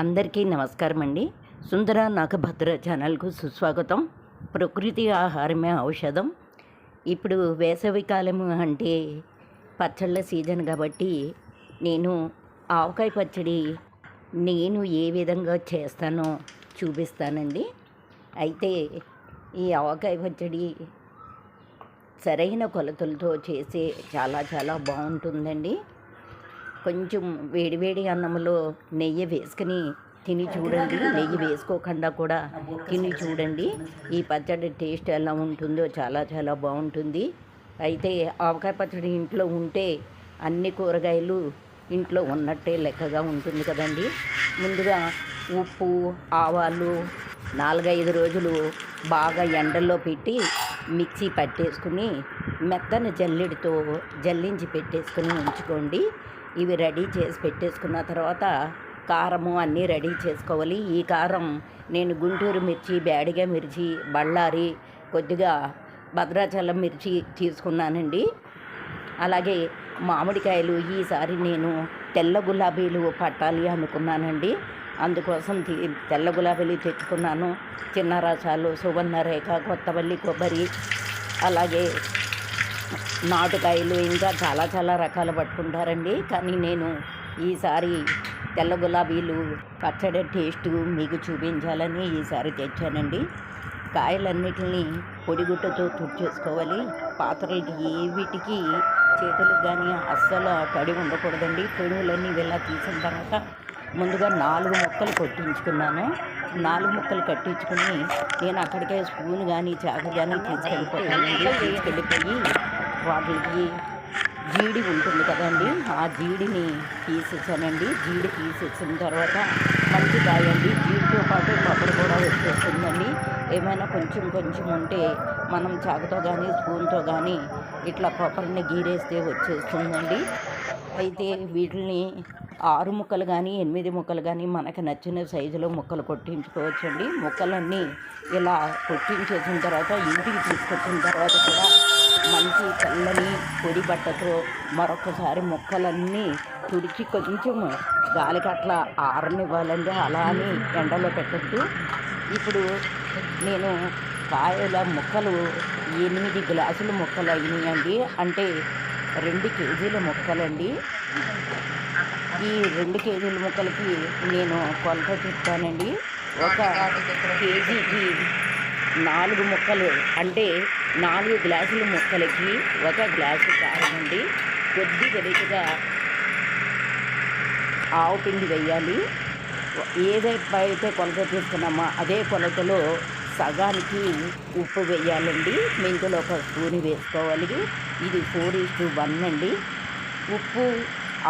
అందరికీ నమస్కారం అండి. సుందర నాగభద్ర ఛానల్కు సుస్వాగతం. ప్రకృతి ఆహారమే ఔషధం. ఇప్పుడు వేసవి కాలము అంటే పచ్చళ్ళ సీజన్ కాబట్టి నేను ఆవకాయ పచ్చడి ఏ విధంగా చేస్తానో చూపిస్తానండి. అయితే ఈ ఆవకాయ పచ్చడి సరైన కొలతలతో చేసే చాలా బాగుంటుందండి. కొంచెం వేడివేడి అన్నంలో నెయ్యి వేసుకుని తిని చూడండి. నెయ్యి వేసుకోకుండా కూడా తిని చూడండి. ఈ పచ్చడి టేస్ట్ ఎలా ఉంటుందో చాలా బాగుంటుంది. అయితే ఆవకాయ పచ్చడి ఇంట్లో ఉంటే అన్ని కూరగాయలు ఇంట్లో ఉన్నట్టే లెక్కగా ఉంటుంది కదండి. ముందుగా ఉప్పు, ఆవాలు 4-5 రోజులు బాగా ఎండల్లో పెట్టి మిక్సీ పట్టేసుకుని మెత్తని జల్లెడతో జల్లించి పెట్టేసుకుని ఉంచుకోండి. ఇవి రెడీ చేసి పెట్టేసుకున్న తర్వాత కారము అన్నీ రెడీ చేసుకోవాలి. ఈ కారం నేను గుంటూరు మిర్చి, బ్యాడిగ మిర్చి, బళ్ళారి, కొద్దిగా భద్రాచలం మిర్చి తీసుకున్నానండి. అలాగే మామిడికాయలు ఈసారి నేను తెల్ల గులాబీలు పట్టాలి అనుకున్నానండి. అందుకోసం తెల్ల గులాబీలు తెచ్చుకున్నాను. చిన్న రసాలు, సువర్ణరేఖ, కొత్తవల్లి కొబ్బరి, అలాగే నాటుకాయలు, ఇంకా చాలా రకాలు పట్టుకుంటారండి. కానీ నేను ఈసారి తెల్ల గులాబీలు పచ్చడి టేస్ట్ మీకు చూపించాలని ఈసారి తెచ్చానండి. కాయలన్నిటిని పొడిగుట్టతో తుడిచేసుకోవాలి. పాత్రలకి వీటికి చేతులకు కానీ అస్సలు తడి ఉండకూడదండి. తొడుగులన్నీ ఇలా తీసిన తర్వాత ముందుగా 4 ముక్కలు కొట్టించుకున్నాను. 4 ముక్కలు కట్టించుకుని నేను అక్కడికే స్పూన్ కానీ చాకు కానీ తీసుకెళ్ళిపోయి వాటికి జీడి ఉంటుంది కదండి, ఆ జీడిని తీసేసానండి. జీడి తీసేసిన తర్వాత మంచి కాయండి. జీడితో పాటు కొబ్బరి కూడా వచ్చేస్తుందండి. ఏమైనా కొంచెం ఉంటే మనం చాకుతో కానీ స్పూన్తో కానీ ఇట్లా కొబ్బరిని గీరేస్తే వచ్చేస్తుందండి. అయితే వీటిని 6 ముక్కలు కానీ 8 ముక్కలు కానీ మనకు నచ్చిన సైజులో ముక్కలు కొట్టించుకోవచ్చండి. ముక్కలన్నీ ఇలా కొట్టించేసిన తర్వాత ఇంటికి తీసుకొచ్చిన తర్వాత కూడా మంచి చల్లని పొడి బట్టతో మరొకసారి ముక్కలన్నీ తుడిచి కొంచెం గాలికి అట్లా ఆరనివ్వాలండి. అలా అని ఎండలో పెట్టద్దు. ఇప్పుడు నేను కాయల ముక్కలు 8 గ్లాసుల ముక్కలు అయినాయండి. అంటే 2 కేజీల ముక్కలండి. ఈ 2 కేజీల ముక్కలకి నేను కొలత చెప్తానండి. 1 కేజీకి 4 ముక్కలు అంటే 4 గ్లాసుల ముక్కలకి 1 గ్లాసు కారం అండి. కొద్ది గరిటగా ఆవు పిండి వేయాలి. ఏదైతే కొలత తీసుకున్నామో అదే కొలతలో సగానికి ఉప్పు వేయాలండి. మెంతులు 1 స్పూన్ వేసుకోవాలి. ఇది 4:1 అండి. ఉప్పు,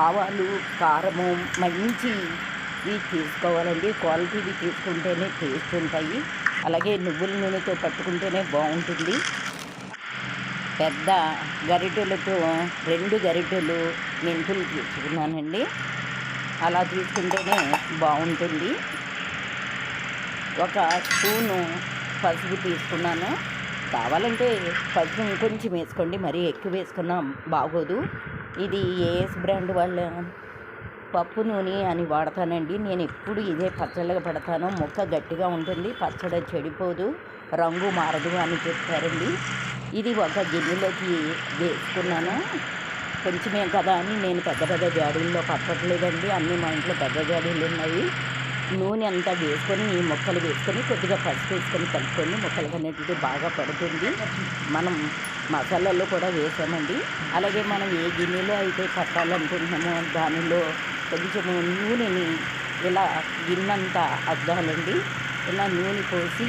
ఆవాలు, కారము మంచివి తీసుకోవాలండి. క్వాలిటీవి తీసుకుంటేనే టేస్ట్ ఉంటాయి. అలాగే నువ్వుల నూనెతో పట్టుకుంటేనే బాగుంటుంది. పెద్ద గరిటెలతో 2 గరిటెలు మెంతులు తీసుకున్నానండి. అలా తీసుకుంటేనే బాగుంటుంది. 1 స్పూను పసుపు తీసుకున్నాను. కావాలంటే పసుపు ఇంకొంచెం వేసుకోండి, మరీ ఎక్కువ వేసుకున్నా బాగోదు. ఇది ఏఎస్ బ్రాండ్ వాళ్ళ పప్పు నూనె అని వాడతానండి. నేను ఎప్పుడు ఇదే పచ్చళ్ళగా పెడతాను. ముక్క గట్టిగా ఉంటుంది, పచ్చడి చెడిపోదు, రంగు మారదు అని చెప్పారండి. ఇది 1 గిన్నెలోకి వేసుకున్నాను. కొంచెమే కదా అని నేను పెద్ద జాడీల్లో పట్టట్లేదండి. అన్నీ మా ఇంట్లో పెద్ద జాడీలు ఉన్నాయి. నూనె అంతా వేసుకొని ఈ ముక్కలు వేసుకొని కొద్దిగా పసుపు వేసుకొని కలుపుకొని ముక్కలు అనేటిది బాగా పడుతుంది. మనం మసాలాల్లో కూడా వేసామండి. అలాగే మనం ఏ గిన్నెలో అయితే పట్టాలనుకుంటున్నామో దానిలో కొంచెము నూనెని ఇలా గిన్నంతా అద్దాలండి. ఇలా నూనె పోసి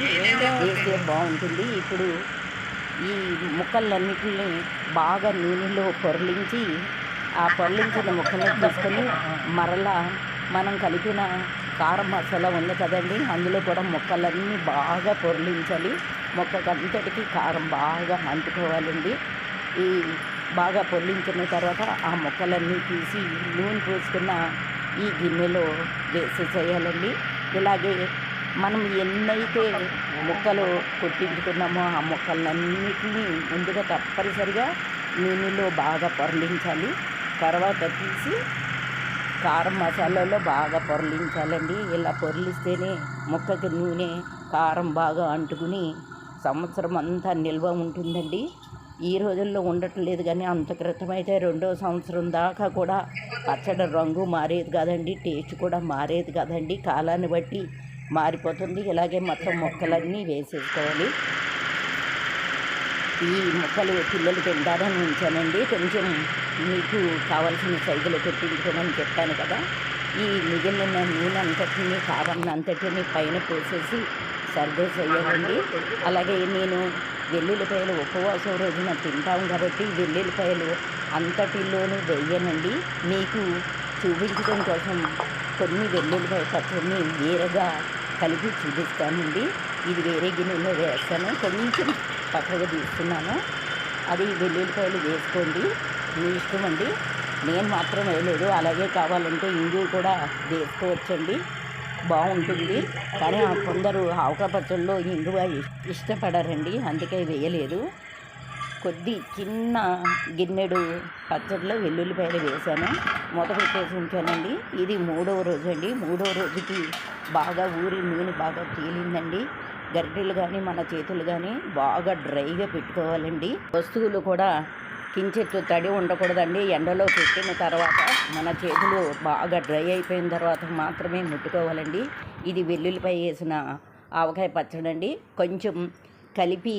వేస్తే బాగుంటుంది. ఇప్పుడు ఈ ముక్కలన్నిటిని బాగా నూనెలో పొరలించి ఆ పొరలించిన ముక్కలను తీసుకొని మరలా మనం కలిపిన కారం మసాలా ఉంది కదండి, అందులో కూడా ముక్కలన్నీ బాగా పొరలించాలి. ముక్కకంతటికి కారం బాగా అంటుకోవాలండి. ఈ బాగా పొరలించిన తర్వాత ఆ ముక్కలన్నీ తీసి నూనె పోసుకున్న ఈ గిన్నెలో వేసేసేయాలండి. ఇలాగే మనం ఎన్నైతే ముక్కలు కొట్టించుకున్నామో ఆ ముక్కలన్నిటినీ ముందుగా తప్పనిసరిగా నూనెలో బాగా పొరలించాలి. తర్వాత తీసి కారం మసాలాలో బాగా పొరలించాలండి. ఇలా పొరలిస్తేనే ముక్కకి నూనె కారం బాగా అంటుకుని సంవత్సరం అంతా నిల్వ ఉంటుందండి. ఈ రోజుల్లో ఉండట్లేదు, కానీ అంత క్రితం అయితే 2వ సంవత్సరం దాకా కూడా పచ్చడి రంగు మారేది కాదండి, టేస్ట్ కూడా మారేది కాదండి. కాలాన్ని బట్టి మారిపోతుంది. ఇలాగే మొత్తం ముక్కలన్నీ వేసేసుకోవాలి. ఈ ముక్కలు పిల్లలు తింటారని ఉంచానండి. కొంచెం మీకు కావాల్సిన సైజులో పెట్టించుకోమని చెప్పాను కదా. ఈ మిగిలిన నూనె అంతటిని కారం అంతటిని పైన పోసేసి సర్దేసేయాలండి. అలాగే నేను వెల్లుల్లిపాయలు ఉపవాసం రోజున తింటాం కాబట్టి వెల్లుల్లిపాయలు అంతటిలోనూ వేయనండి. మీకు చూపించడం కోసం కొన్ని వెల్లుల్లిపాయ పచ్చడిని వేరేగా కలిపి చూపిస్తానండి. ఇది వేరే గిన్నెలో వేస్తాను, కొంచెం పక్కగా తీస్తున్నాను. అది వెల్లుల్లిపాయలు వేసుకోండి, మీ ఇష్టం అండి. నేను మాత్రం వేయలేదు. అలాగే కావాలంటే ఇంగు కూడా వేసుకోవచ్చండి, బాగుంటుంది. కానీ కొందరు ఆవకాయ పచ్చళ్ళలో ఇంగువ ఇష్టపడరండి, అందుకే వేయలేదు. కొద్ది చిన్న గిన్నెడు పచ్చడిలో వెల్లుల్లిపాయలు వేసాను, మూత పెట్టేసి ఉంచానండి. ఇది 3వ రోజు అండి. 3వ రోజుకి బాగా ఊరి నూనె బాగా తేలిందండి. గరిటెలు కానీ మన చేతులు కానీ బాగా డ్రైగా పెట్టుకోవాలండి. వస్తువులు కూడా కించెత్తు తడి ఉండకూడదండి. ఎండలో పెట్టిన తర్వాత మన చేతులు బాగా డ్రై అయిపోయిన తర్వాత మాత్రమే ముట్టుకోవాలండి. ఇది వెల్లుల్లిపాయ వేసిన ఆవకాయ పచ్చడి అండి. కొంచెం కలిపి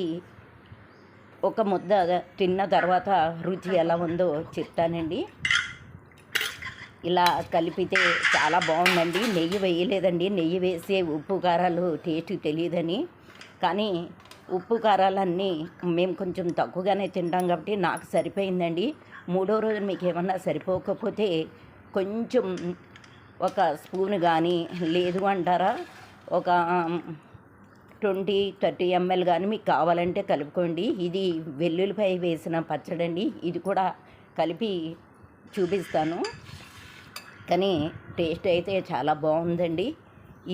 ఒక ముద్ద తిన్న తర్వాత రుచి ఎలా ఉందో చెప్తానండి. ఇలా కలిపితే చాలా బాగుందండి. నెయ్యి వేయలేదండి, నెయ్యి వేసే ఉప్పు కారాలు టేస్ట్ తెలియదని. కానీ ఉప్పు కారాలన్నీ మేము కొంచెం తక్కువగానే తింటాం కాబట్టి నాకు సరిపోయిందండి. 3వ రోజు మీకు ఏమన్నా సరిపోకపోతే కొంచెం ఒక స్పూన్ కానీ, లేదు అంటారా ఒక 20-30 ml కానీ మీకు కావాలంటే కలుపుకోండి. ఇది వెల్లుల్లిపాయ వేసిన పచ్చడండి. ఇది కూడా కలిపి చూపిస్తాను, కానీ టేస్ట్ అయితే చాలా బాగుందండి.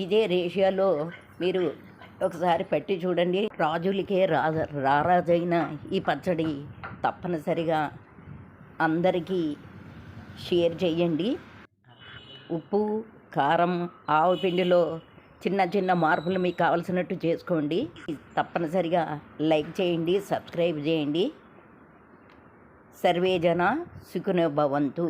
ఇదే రేషియోలో మీరు ఒకసారి పెట్టి చూడండి. రాజులకే రారాజైన ఈ పచ్చడి తప్పనిసరిగా అందరికీ షేర్ చేయండి. ఉప్పు కారం ఆవపిండిలో చిన్న చిన్న మార్పులు మీకు కావాల్సినట్టు చేసుకోండి. తప్పనిసరిగా లైక్ చేయండి, సబ్స్క్రైబ్ చేయండి. సర్వే జన సుఖినో భవంతు.